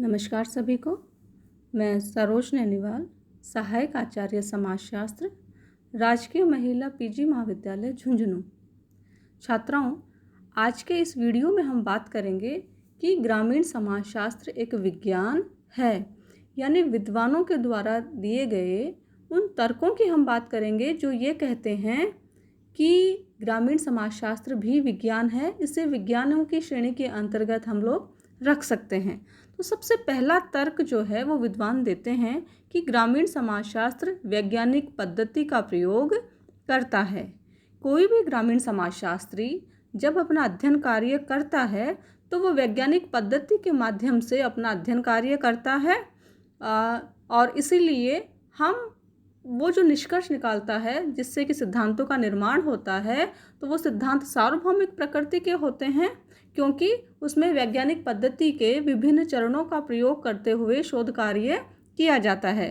नमस्कार सभी को। मैं सरोज नैनीवाल, सहायक आचार्य समाजशास्त्र, राजकीय महिला पीजी महाविद्यालय झुंझुनू। छात्राओं, आज के इस वीडियो में हम बात करेंगे कि ग्रामीण समाजशास्त्र एक विज्ञान है, यानी विद्वानों के द्वारा दिए गए उन तर्कों की हम बात करेंगे जो ये कहते हैं कि ग्रामीण समाजशास्त्र भी विज्ञान है। इसे विज्ञानों की श्रेणी के अंतर्गत हम लोग रख सकते हैं। तो सबसे पहला तर्क जो है वो विद्वान देते हैं कि ग्रामीण समाजशास्त्र वैज्ञानिक पद्धति का प्रयोग करता है। कोई भी ग्रामीण समाजशास्त्री जब अपना अध्ययन कार्य करता है तो वो वैज्ञानिक पद्धति के माध्यम से अपना अध्ययन कार्य करता है और इसीलिए हम वो जो निष्कर्ष निकालता है जिससे कि सिद्धांतों का निर्माण होता है तो वो सिद्धांत सार्वभौमिक प्रकृति के होते हैं, क्योंकि उसमें वैज्ञानिक पद्धति के विभिन्न चरणों का प्रयोग करते हुए शोध कार्य किया जाता है।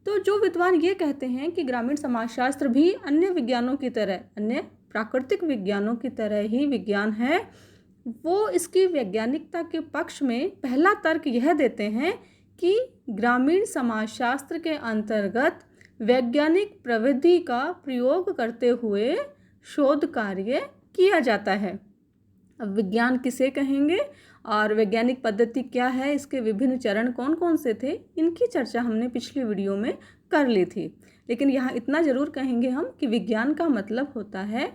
तो जो विद्वान ये कहते हैं कि ग्रामीण समाजशास्त्र भी अन्य विज्ञानों की तरह, अन्य प्राकृतिक विज्ञानों की तरह ही विज्ञान है, वो इसकी वैज्ञानिकता के पक्ष में पहला तर्क यह देते हैं कि ग्रामीण समाजशास्त्र के अंतर्गत वैज्ञानिक प्रविधि का प्रयोग करते हुए शोध कार्य किया जाता है। अब विज्ञान किसे कहेंगे और वैज्ञानिक पद्धति क्या है, इसके विभिन्न चरण कौन कौन से थे, इनकी चर्चा हमने पिछली वीडियो में कर ली थी। लेकिन यहाँ इतना ज़रूर कहेंगे हम कि विज्ञान का मतलब होता है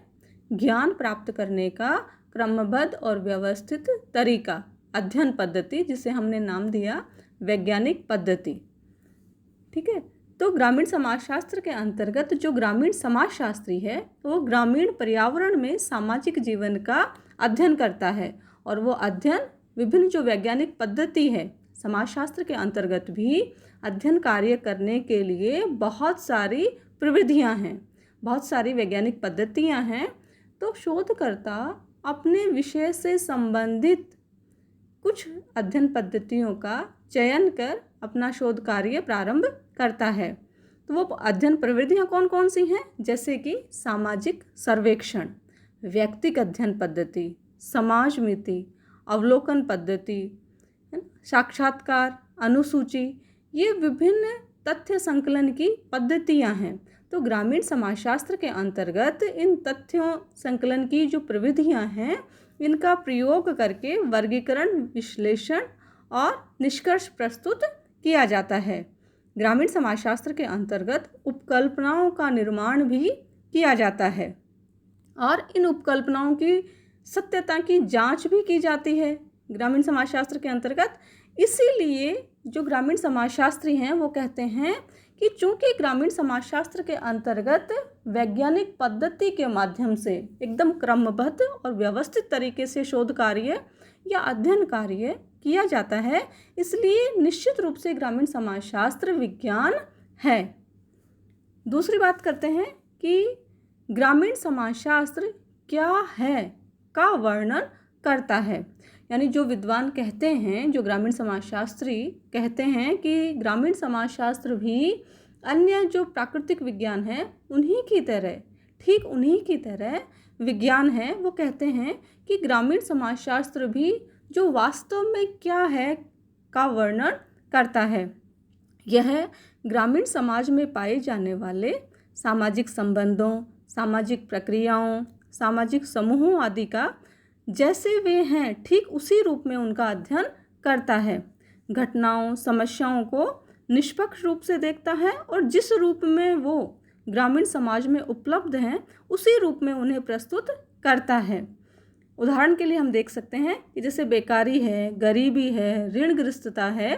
ज्ञान प्राप्त करने का क्रमबद्ध और व्यवस्थित तरीका, अध्ययन पद्धति, जिसे हमने नाम दिया वैज्ञानिक पद्धति। ठीक है। तो ग्रामीण समाजशास्त्र के अंतर्गत जो ग्रामीण समाजशास्त्री है वो ग्रामीण पर्यावरण में सामाजिक जीवन का अध्ययन करता है, और वो अध्ययन विभिन्न जो वैज्ञानिक पद्धति है, समाजशास्त्र के अंतर्गत भी अध्ययन कार्य करने के लिए बहुत सारी प्रविधियां हैं, बहुत सारी वैज्ञानिक पद्धतियां हैं। तो शोधकर्ता अपने विषय से संबंधित कुछ अध्ययन पद्धतियों का चयन कर अपना शोध कार्य प्रारंभ करता है। तो वो अध्ययन प्रविधियां कौन कौन सी हैं, जैसे कि सामाजिक सर्वेक्षण, व्यक्तिगत अध्ययन पद्धति, समाज मिति, अवलोकन पद्धति, साक्षात्कार, अनुसूची, ये विभिन्न तथ्य संकलन की पद्धतियां हैं। तो ग्रामीण समाजशास्त्र के अंतर्गत इन तथ्यों संकलन की जो प्रविधियां हैं, इनका प्रयोग करके वर्गीकरण, विश्लेषण और निष्कर्ष प्रस्तुत किया जाता है। ग्रामीण समाजशास्त्र के अंतर्गत उपकल्पनाओं का निर्माण भी किया जाता है और इन उपकल्पनाओं की सत्यता की जांच भी की जाती है ग्रामीण समाजशास्त्र के अंतर्गत। इसीलिए जो ग्रामीण समाजशास्त्री हैं वो कहते हैं कि चूंकि ग्रामीण समाजशास्त्र के अंतर्गत वैज्ञानिक पद्धति के माध्यम से एकदम क्रमबद्ध और व्यवस्थित तरीके से शोध कार्य या अध्ययन कार्य किया जाता है, इसलिए निश्चित रूप से ग्रामीण समाजशास्त्र विज्ञान है। दूसरी बात करते हैं कि ग्रामीण समाजशास्त्र क्या है का वर्णन करता है। यानी जो विद्वान कहते हैं, जो ग्रामीण समाजशास्त्री कहते हैं कि ग्रामीण समाजशास्त्र भी अन्य जो प्राकृतिक विज्ञान है उन्हीं की तरह, ठीक उन्हीं की तरह विज्ञान है। वो कहते हैं कि ग्रामीण समाजशास्त्र भी जो वास्तव में क्या है का वर्णन करता है। यह ग्रामीण समाज में पाए जाने वाले सामाजिक संबंधों, सामाजिक प्रक्रियाओं, सामाजिक समूहों आदि का जैसे वे हैं ठीक उसी रूप में उनका अध्ययन करता है। घटनाओं, समस्याओं को निष्पक्ष रूप से देखता है और जिस रूप में वो ग्रामीण समाज में उपलब्ध हैं उसी रूप में उन्हें प्रस्तुत करता है। उदाहरण के लिए हम देख सकते हैं कि जैसे बेकारी है, गरीबी है, ऋणग्रस्तता है,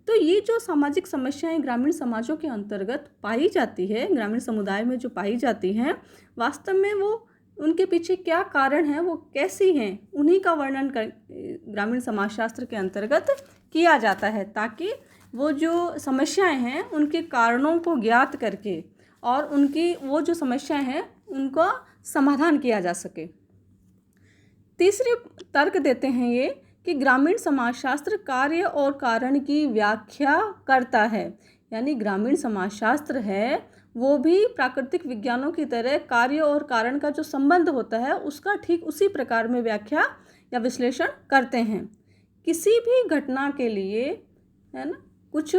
तो ये जो सामाजिक समस्याएं ग्रामीण समाजों के अंतर्गत पाई जाती है, ग्रामीण समुदाय में जो पाई जाती हैं, वास्तव में वो उनके पीछे क्या कारण है, वो कैसी हैं, उन्हीं का वर्णन ग्रामीण समाजशास्त्र के अंतर्गत किया जाता है, ताकि वो जो समस्याएं हैं उनके कारणों को ज्ञात करके और उनकी वो जो समस्याएं हैं उनका समाधान किया जा सके। तीसरे तर्क देते हैं ये कि ग्रामीण समाजशास्त्र कार्य और कारण की व्याख्या करता है। यानी ग्रामीण समाजशास्त्र है वो भी प्राकृतिक विज्ञानों की तरह कार्य और कारण का जो संबंध होता है उसका ठीक उसी प्रकार में व्याख्या या विश्लेषण करते हैं। किसी भी घटना के लिए है ना, कुछ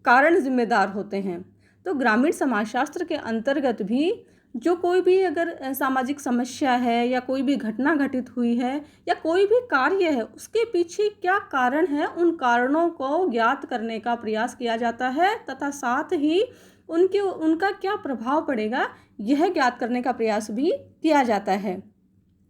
कारण जिम्मेदार होते हैं। तो ग्रामीण समाजशास्त्र के अंतर्गत भी जो कोई भी अगर सामाजिक समस्या है या कोई भी घटना घटित हुई है या कोई भी कार्य है, उसके पीछे क्या कारण है, उन कारणों को ज्ञात करने का प्रयास किया जाता है तथा साथ ही उनका क्या प्रभाव पड़ेगा, यह ज्ञात करने का प्रयास भी किया जाता है।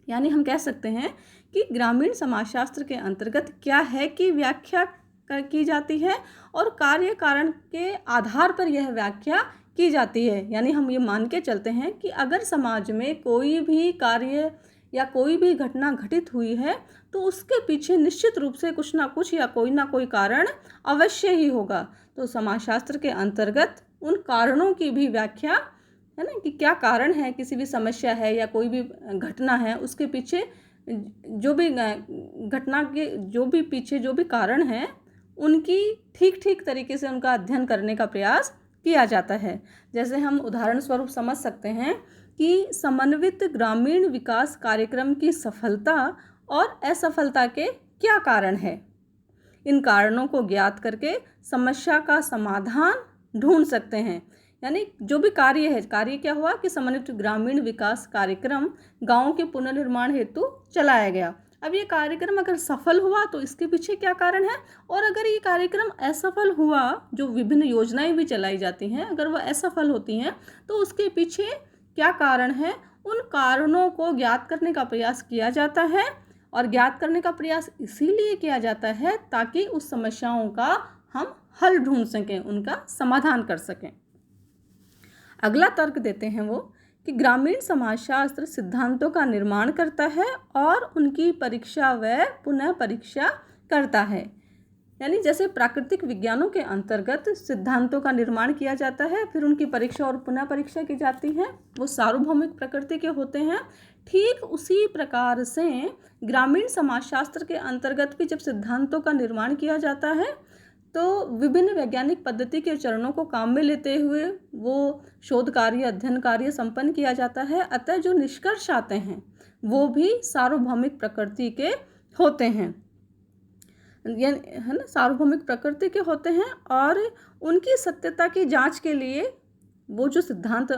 यानी हम कह सकते हैं कि ग्रामीण समाजशास्त्र के अंतर्गत क्या है कि व्याख्या की जाती है और कार्य कारण के आधार पर यह व्याख्या की जाती है। यानी हम ये मान के चलते हैं कि अगर समाज में कोई भी कार्य या कोई भी घटना घटित हुई है तो उसके पीछे निश्चित रूप से कुछ ना कुछ या कोई ना कोई कारण अवश्य ही होगा। तो समाजशास्त्र के अंतर्गत उन कारणों की भी व्याख्या, है ना, कि क्या कारण है, किसी भी समस्या है या कोई भी घटना है, उसके पीछे जो भी घटना के जो भी पीछे जो भी कारण है, उनकी ठीक ठीक तरीके से उनका अध्ययन करने का प्रयास किया जाता है। जैसे हम उदाहरण स्वरूप समझ सकते हैं कि समन्वित ग्रामीण विकास कार्यक्रम की सफलता और असफलता के क्या कारण है। इन कारणों को ज्ञात करके समस्या का समाधान ढूंढ सकते हैं। यानी जो भी कार्य है, कार्य क्या हुआ कि समन्वित ग्रामीण विकास कार्यक्रम गाँव के पुनर्निर्माण हेतु चलाया गया। अब ये कार्यक्रम अगर सफल हुआ तो इसके पीछे क्या कारण है, और अगर ये कार्यक्रम असफल हुआ, जो विभिन्न योजनाएं भी चलाई जाती हैं, अगर वह असफल होती हैं तो उसके पीछे क्या कारण है, उन कारणों को ज्ञात करने का प्रयास किया जाता है। और ज्ञात करने का प्रयास इसीलिए किया जाता है ताकि उस समस्याओं का हम हल ढूंढ सकें, उनका समाधान कर सकें। अगला तर्क देते हैं वो कि ग्रामीण समाजशास्त्र सिद्धांतों का निर्माण करता है और उनकी परीक्षा व पुनः परीक्षा करता है। यानी जैसे प्राकृतिक विज्ञानों के अंतर्गत सिद्धांतों का निर्माण किया जाता है, फिर उनकी परीक्षा और पुनः परीक्षा की जाती है, वो सार्वभौमिक प्रकृति के होते हैं। ठीक उसी प्रकार से ग्रामीण समाजशास्त्र के अंतर्गत भी जब सिद्धांतों का निर्माण किया जाता है तो विभिन्न वैज्ञानिक पद्धति के चरणों को काम में लेते हुए वो शोध कार्य, अध्ययन कार्य संपन्न किया जाता है। अतः जो निष्कर्ष आते हैं वो भी सार्वभौमिक प्रकृति के होते हैं, है ना, सार्वभौमिक प्रकृति के होते हैं। और उनकी सत्यता की जांच के लिए वो जो सिद्धांत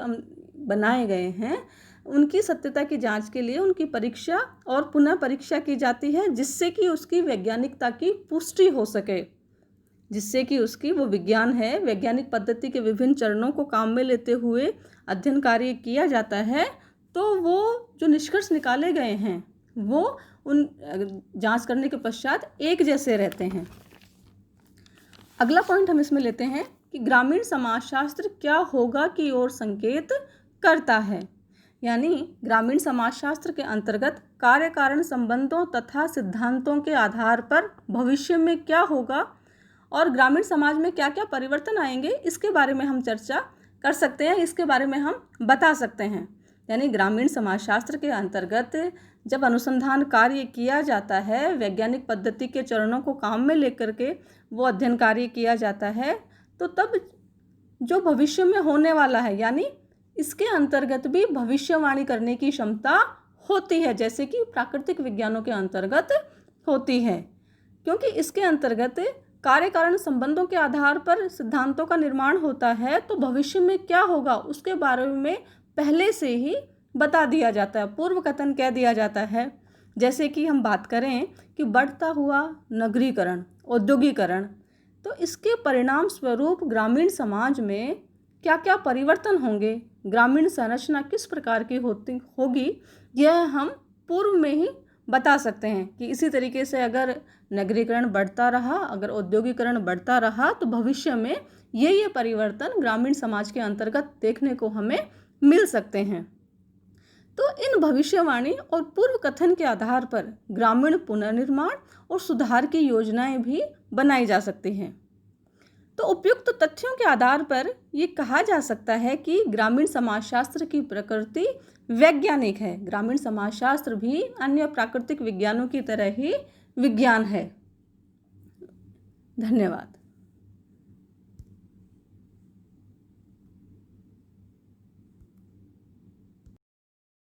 बनाए गए हैं, उनकी सत्यता की जांच के लिए उनकी परीक्षा और पुनः परीक्षा की जाती है, जिससे कि उसकी वैज्ञानिकता की पुष्टि हो सके, जिससे कि उसकी वो विज्ञान है, वैज्ञानिक पद्धति के विभिन्न चरणों को काम में लेते हुए अध्ययन कार्य किया जाता है। तो वो जो निष्कर्ष निकाले गए हैं वो उन जांच करने के पश्चात एक जैसे रहते हैं। अगला पॉइंट हम इसमें लेते हैं कि ग्रामीण समाजशास्त्र क्या होगा की ओर संकेत करता है। यानी ग्रामीण समाजशास्त्र के अंतर्गत कार्य कारण संबंधों तथा सिद्धांतों के आधार पर भविष्य में क्या होगा और ग्रामीण समाज में क्या क्या परिवर्तन आएंगे, इसके बारे में हम चर्चा कर सकते हैं, इसके बारे में हम बता सकते हैं। यानी ग्रामीण समाजशास्त्र के अंतर्गत जब अनुसंधान कार्य किया जाता है, वैज्ञानिक पद्धति के चरणों को काम में लेकर के वो अध्ययन कार्य किया जाता है, तो तब जो भविष्य में होने वाला है, यानी इसके अंतर्गत भी भविष्यवाणी करने की क्षमता होती है, जैसे कि प्राकृतिक विज्ञानों के अंतर्गत होती है। क्योंकि इसके अंतर्गत कार्य कारण संबंधों के आधार पर सिद्धांतों का निर्माण होता है, तो भविष्य में क्या होगा उसके बारे में पहले से ही बता दिया जाता है, पूर्व कथन कह दिया जाता है। जैसे कि हम बात करें कि बढ़ता हुआ नगरीकरण, औद्योगिकरण, तो इसके परिणाम स्वरूप ग्रामीण समाज में क्या क्या परिवर्तन होंगे, ग्रामीण संरचना किस प्रकार की होगी, यह हम पूर्व में ही बता सकते हैं कि इसी तरीके से अगर नगरीकरण बढ़ता रहा, अगर औद्योगिकरण बढ़ता रहा, तो भविष्य में ये परिवर्तन ग्रामीण समाज के अंतर्गत देखने को हमें मिल सकते हैं। तो इन भविष्यवाणी और पूर्व कथन के आधार पर ग्रामीण पुनर्निर्माण और सुधार की योजनाएं भी बनाई जा सकती हैं। तो उपयुक्त तथ्यों के आधार पर ये कहा जा सकता है कि ग्रामीण समाजशास्त्र की प्रकृति वैज्ञानिक है। ग्रामीण समाजशास्त्र भी अन्य प्राकृतिक विज्ञानों की तरह ही विज्ञान है। धन्यवाद।